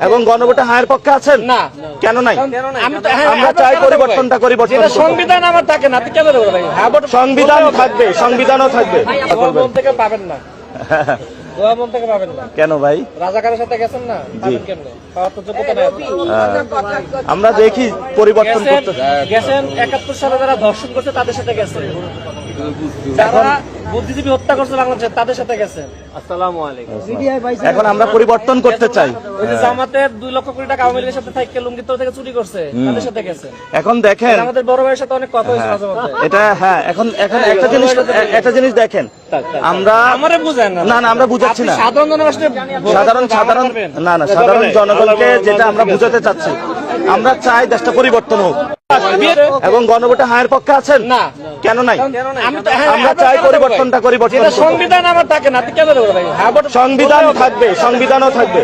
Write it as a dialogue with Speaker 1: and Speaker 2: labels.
Speaker 1: এবং গণভোটে হায়ের পক্ষে আছেন
Speaker 2: না।
Speaker 1: কেন নাই?
Speaker 2: আমরা
Speaker 1: চাই পরিবর্তনটা
Speaker 2: সংবিধান আমার থাকে না, কেন ভাই?
Speaker 1: সংবিধান থাকবে, সংবিধানও থাকবে।
Speaker 2: থেকে পাবেন না, মন থেকে পাবেন না।
Speaker 1: কেন ভাই?
Speaker 2: রাজাকারের সাথে গেছেন না, পাবেন কেমনে? পাওয়ার তো যোগ্যতা নাই।
Speaker 1: আমরা দেখি পরিবর্তন করতে
Speaker 2: গেছেন 71 সালে যারা ধর্ষণ করছে তাদের সাথে গেছেন, যারা বুদ্ধিজীবী হত্যা করছে বাংলাদেশে তাদের সাথে গেছেন। আসসালামু আলাইকুম।
Speaker 1: এখন আমরা পরিবর্তন করতে চাই।
Speaker 2: ওই যে জামাতের 2 লক্ষ কোটি টাকা আওয়ামী লীগের সাথে থেকে লুঙ্গির তলা থেকে চুরি করছে তাদের সাথে গেছেন।
Speaker 1: এখন দেখেন
Speaker 2: আমাদের বড় ভাইয়ের সাথে অনেক কথা হয়েছে মাঝে মধ্যে।
Speaker 1: এটা হ্যাঁ, এখন একটা জিনিস দেখেন, আমরা
Speaker 2: আমারে বুঝেন না।
Speaker 1: না আমরা বুঝাচ্ছি না,
Speaker 2: সাধারণ জনগণকে
Speaker 1: সাধারণ জনগণকে যেটা আমরা বুঝাতে চাচ্ছি, আমরা চাই দেশটা পরিবর্তন হোক এবং গণভোটে হায়ের পক্ষে আছেন
Speaker 2: না
Speaker 1: কেন নাই?
Speaker 2: আমরা
Speaker 1: চাই পরিবর্তনটা
Speaker 2: সংবিধান আমার থাকে না, কেন ভাই?
Speaker 1: সংবিধান থাকবে, সংবিধানও থাকবে।